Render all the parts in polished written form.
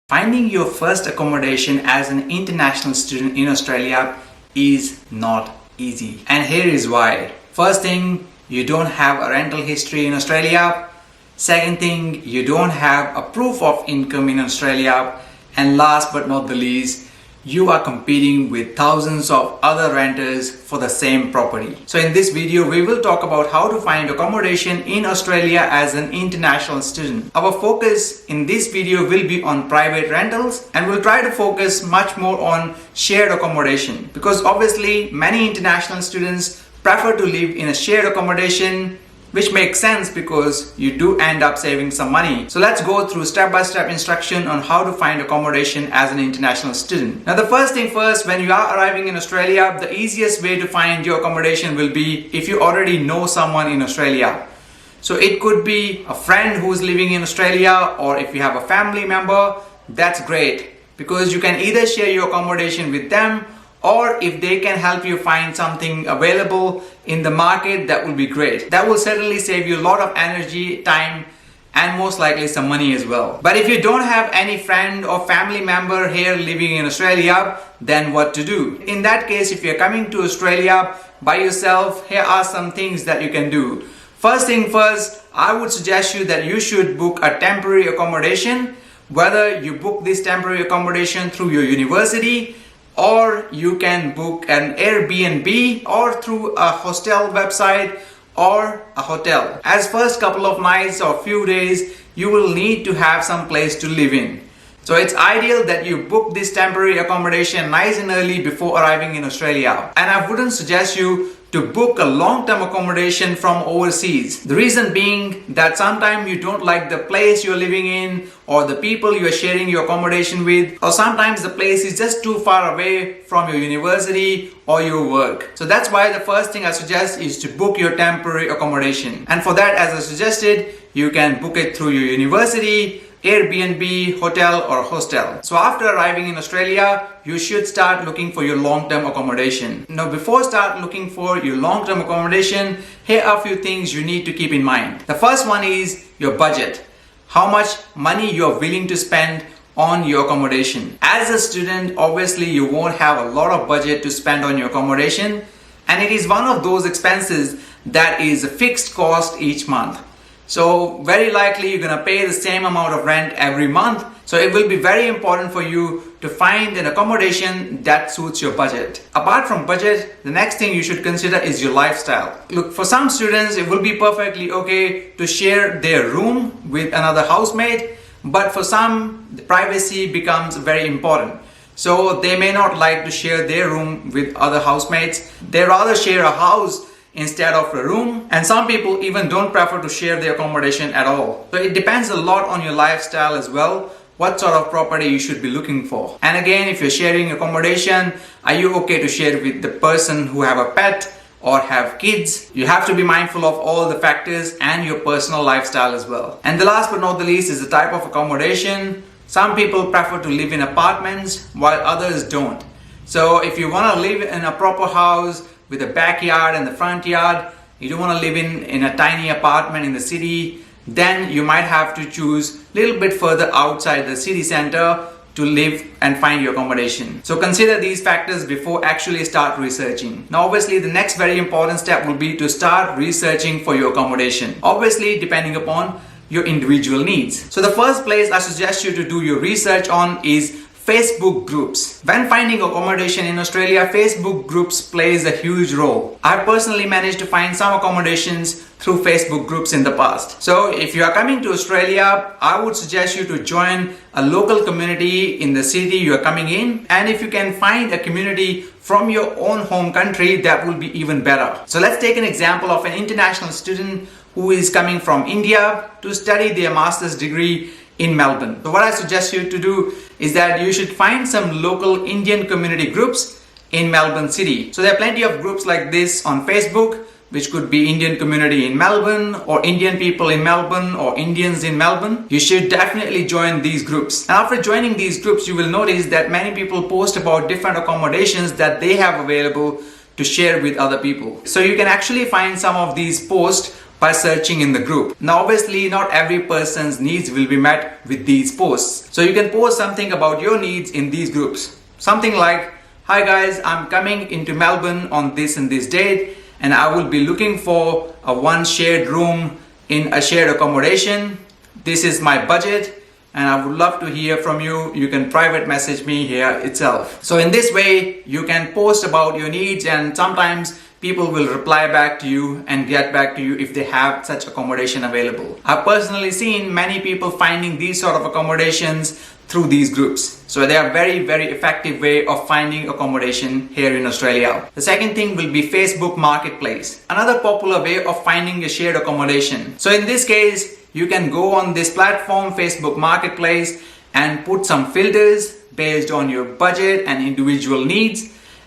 Finding your first accommodation as an international student in Australia is not easy. And here is why. First thing, you don't have a rental history in Australia. Second thing, you don't have a proof of income in Australia. And last but not the least, you are competing with thousands of other renters for the same property. So in this video, we will talk about how to find accommodation in Australia as an international student. Our focus in this video will be on private rentals, and we'll try to focus much more on shared accommodation, because obviously many international students prefer to live in a shared accommodation, which makes sense because you do end up saving some money. So let's go through step-by-step instruction on how to find accommodation as an international student. Now the first thing first, when you are arriving in Australia, the easiest way to find your accommodation will be if you already know someone in Australia. So it could be a friend who's living in Australia, or if you have a family member, that's great, because you can either share your accommodation with them, or if they can help you find something available in the market, that will be great. That will certainly save you a lot of energy, time, and most likely some money as well. But if you don't have any friend or family member here living in Australia, then what to do? In that case, if you're coming to Australia by yourself, here are some things that you can do. First thing first, I would suggest you that you should book a temporary accommodation, whether you book this temporary accommodation through your university, or you can book an Airbnb or through a hostel website or a hotel. As first couple of nights or few days, you will need to have some place to live in. So it's ideal that you book this temporary accommodation nice and early before arriving in Australia. And I wouldn't suggest you to book a long-term accommodation from overseas. The reason being that sometimes you don't like the place you're living in, or the people you're sharing your accommodation with, or sometimes the place is just too far away from your university or your work. So that's why the first thing I suggest is to book your temporary accommodation. And for that, as I suggested, you can book it through your university, Airbnb, hotel or hostel. So after arriving in Australia, you should start looking for your long-term accommodation. Now before start looking for your long-term accommodation, here are a few things you need to keep in mind. The first one is your budget. How much money you're willing to spend on your accommodation. As a student, obviously you won't have a lot of budget to spend on your accommodation, and it is one of those expenses that is a fixed cost each month. So very likely you're gonna pay the same amount of rent every month. So it will be very important for you to find an accommodation that suits your budget. Apart from budget, the next thing you should consider is your lifestyle. Look, for some students, it will be perfectly okay to share their room with another housemate, but for some, the privacy becomes very important. So they may not like to share their room with other housemates. They rather share a house instead of a room, and some people even don't prefer to share their accommodation at all. So it depends a lot on your lifestyle as well, what sort of property you should be looking for. And again, if you're sharing accommodation, are you okay to share with the person who have a pet or have kids? You have to be mindful of all the factors and your personal lifestyle as well. And the last but not the least is the type of accommodation. Some people prefer to live in apartments while others don't. So if you want to live in a proper house with a backyard and the front yard, you don't want to live in a tiny apartment in the city, then you might have to choose a little bit further outside the city center to live and find your accommodation. So consider these factors before actually start researching. Now obviously the next very important step will be to start researching for your accommodation, obviously depending upon your individual needs. So the first place I suggest you to do your research on is Facebook groups. When finding accommodation in Australia, Facebook groups plays a huge role. I personally managed to find some accommodations through Facebook groups in the past. So if you are coming to Australia, I would suggest you to join a local community in the city you are coming in. And if you can find a community from your own home country, that will be even better. So let's take an example of an international student who is coming from India to study their master's degree in Melbourne. So what I suggest you to do is that you should find some local Indian community groups in Melbourne City. So there are plenty of groups like this on Facebook, which could be Indian community in Melbourne, or Indian people in Melbourne, or Indians in Melbourne. You should definitely join these groups. And after joining these groups, you will notice that many people post about different accommodations that they have available to share with other people. So you can actually find some of these posts by searching in the group. Now obviously not every person's needs will be met with these posts. So you can post something about your needs in these groups. Something like, "Hi guys, I'm coming into Melbourne on this and this date and I will be looking for a one shared room in a shared accommodation. This is my budget and I would love to hear from you. You can private message me here itself." So in this way, you can post about your needs, and sometimes people will reply back to you and get back to you if they have such accommodation available. I've personally seen many people finding these sort of accommodations through these groups. So they are very, very effective way of finding accommodation here in Australia. The second thing will be Facebook Marketplace, another popular way of finding a shared accommodation. So in this case, you can go on this platform, Facebook Marketplace, and put some filters based on your budget and individual needs,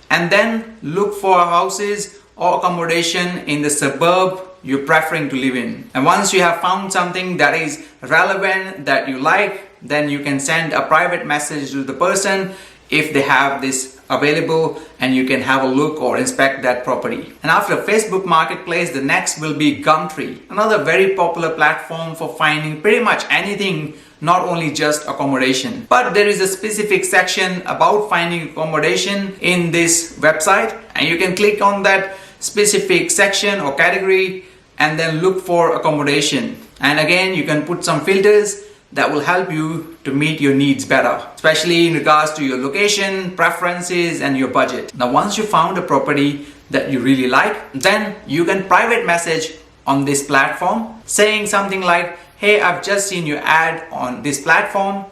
and then look for houses or accommodation in the suburb you're preferring to live in. And once you have found something that is relevant, that you like, then you can send a private message to the person if they have this available, and you can have a look or inspect that property. And after Facebook Marketplace, the next will be Gumtree, another very popular platform for finding pretty much anything, not only just accommodation. But there is a specific section about finding accommodation in this website, and you can click on that specific section or category and then look for accommodation. And again, you can put some filters that will help you to meet your needs better, especially in regards to your location, preferences, and your budget. Now, once you found a property that you really like, then you can private message on this platform saying something like, "Hey, I've just seen your ad on this platform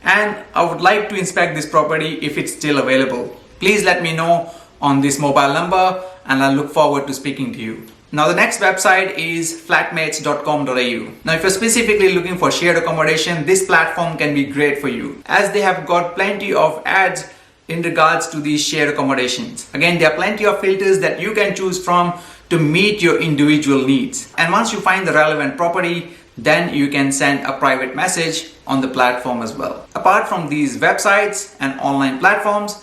and I would like to inspect this property if it's still available. Please let me know on this mobile number and I look forward to speaking to you." Now the next website is flatmates.com.au. Now if you're specifically looking for shared accommodation, this platform can be great for you, as they have got plenty of ads in regards to these shared accommodations. Again, there are plenty of filters that you can choose from to meet your individual needs. And once you find the relevant property, then you can send a private message on the platform as well. Apart from these websites and online platforms,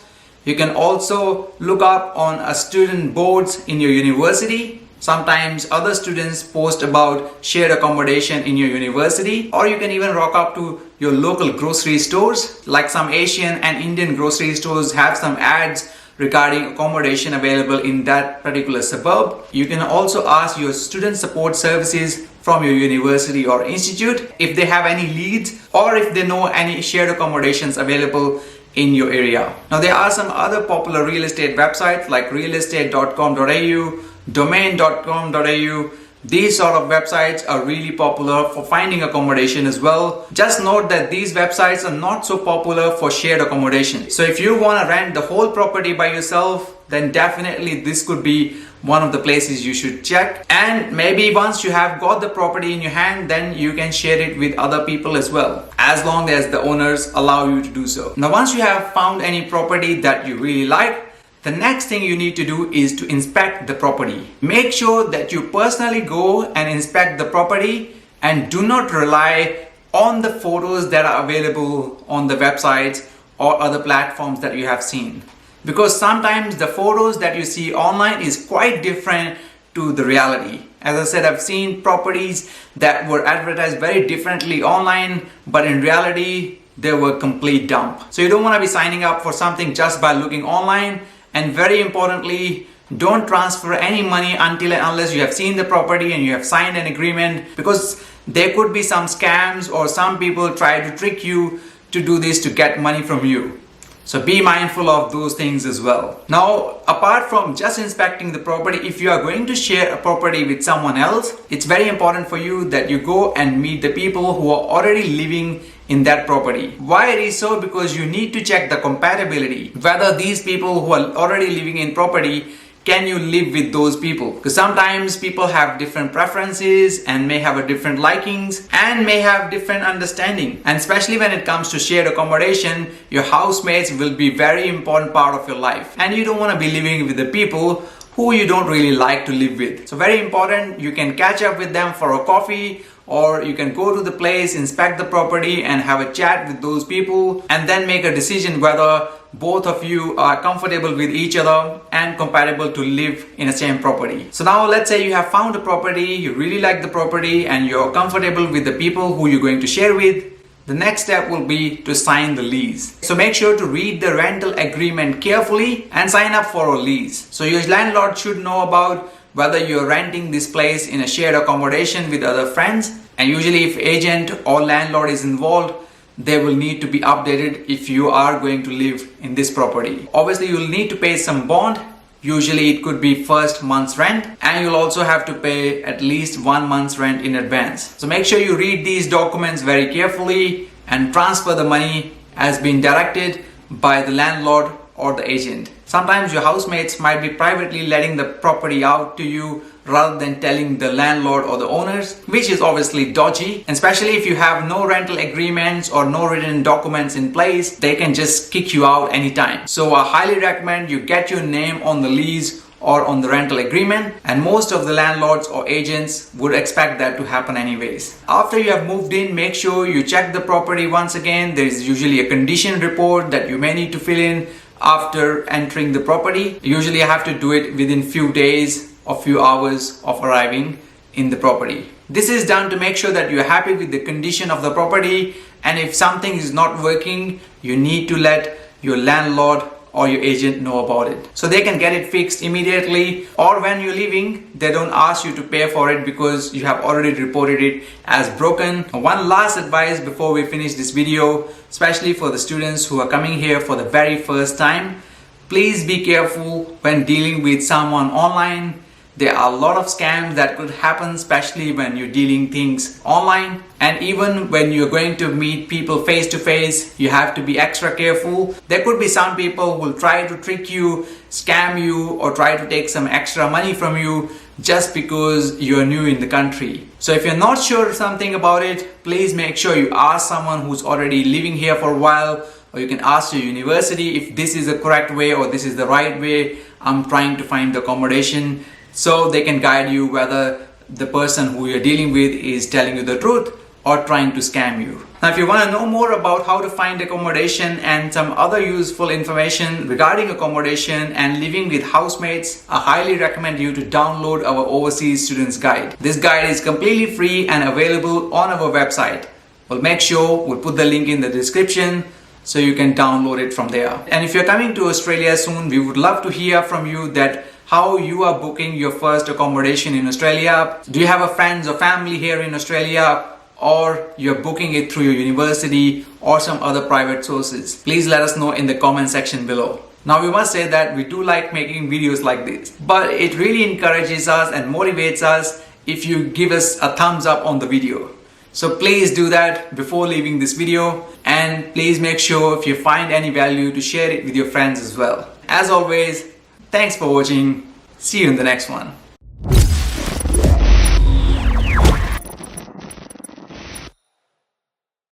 you can also look up on a student boards in your university. Sometimes other students post about shared accommodation in your university, or you can even rock up to your local grocery stores, like some Asian and Indian grocery stores have some ads regarding accommodation available in that particular suburb. You can also ask your student support services from your university or institute if they have any leads or if they know any shared accommodations available in your area. Now there are some other popular real estate websites like realestate.com.au, domain.com.au. These sort of websites are really popular for finding accommodation as well. Just note that these websites are not so popular for shared accommodation. So if you want to rent the whole property by yourself, then definitely this could be one of the places you should check. And maybe once you have got the property in your hand, then you can share it with other people as well, as long as the owners allow you to do so. Now once you have found any property that you really like, the next thing you need to do is to inspect the property. Make sure that you personally go and inspect the property and do not rely on the photos that are available on the websites or other platforms that you have seen. Because sometimes the photos that you see online is quite different to the reality. As I said, I've seen properties that were advertised very differently online, but in reality, they were complete dump. So you don't want to be signing up for something just by looking online. And very importantly, don't transfer any money until and unless you have seen the property and you have signed an agreement, because there could be some scams or some people try to trick you to do this to get money from you. So be mindful of those things as well. Now, apart from just inspecting the property, if you are going to share a property with someone else, it's very important for you that you go and meet the people who are already living in that property. Why it is so? Because you need to check the compatibility, whether these people who are already living in property, can you live with those people? Because sometimes people have different preferences and may have a different likings and may have different understanding. And especially when it comes to shared accommodation, your housemates will be very important part of your life. And you don't want to be living with the people who you don't really like to live with. So very important, you can catch up with them for a coffee or you can go to the place, inspect the property and have a chat with those people and then make a decision whether both of you are comfortable with each other and compatible to live in the same property. So now let's say you have found a property, you really like the property and you're comfortable with the people who you're going to share with. The next step will be to sign the lease. So make sure to read the rental agreement carefully and sign up for a lease. So your landlord should know about whether you're renting this place in a shared accommodation with other friends, and usually if agent or landlord is involved, they will need to be updated if you are going to live in this property. Obviously you'll need to pay some bond. Usually it could be first month's rent, and you'll also have to pay at least 1 month's rent in advance. So make sure you read these documents very carefully and transfer the money as been directed by the landlord or the agent. Sometimes your housemates might be privately letting the property out to you rather than telling the landlord or the owners, which is obviously dodgy. And especially if you have no rental agreements or no written documents in place, they can just kick you out anytime. So I highly recommend you get your name on the lease or on the rental agreement, and most of the landlords or agents would expect that to happen anyways. After you have moved in, make sure you check the property once again. There is usually a condition report that you may need to fill in after entering the property. Usually I have to do it within few days or few hours of arriving in the property. This is done to make sure that you're happy with the condition of the property, and if something is not working, you need to let your landlord or your agent know about it so they can get it fixed immediately, or when you're leaving they don't ask you to pay for it because you have already reported it as broken. One last advice before we finish this video, especially for the students who are coming here for the very first time, please be careful when dealing with someone online. There are a lot of scams that could happen, especially when you're dealing things online, and even when you're going to meet people face to face, you have to be extra careful. There could be some people who will try to trick you, scam you, or try to take some extra money from you just because you're new in the country. So if you're not sure something about it, please make sure you ask someone who's already living here for a while, or you can ask your university if this is the correct way or this is the right way I'm trying to find the accommodation, so they can guide you whether the person who you're dealing with is telling you the truth or trying to scam you. Now if you want to know more about how to find accommodation and some other useful information regarding accommodation and living with housemates, I highly recommend you to download our Overseas Students Guide. This guide is completely free and available on our website. We'll make sure we'll put the link in the description so you can download it from there. And if you're coming to Australia soon, we would love to hear from you that how you are booking your first accommodation in Australia. Do you have a friends or family here in Australia, or you're booking it through your university or some other private sources? Please let us know in the comment section below. Now we must say that we do like making videos like this, but it really encourages us and motivates us if you give us a thumbs up on the video. So please do that before leaving this video, and please make sure if you find any value to share it with your friends as well. As always, thanks for watching. See you in the next one.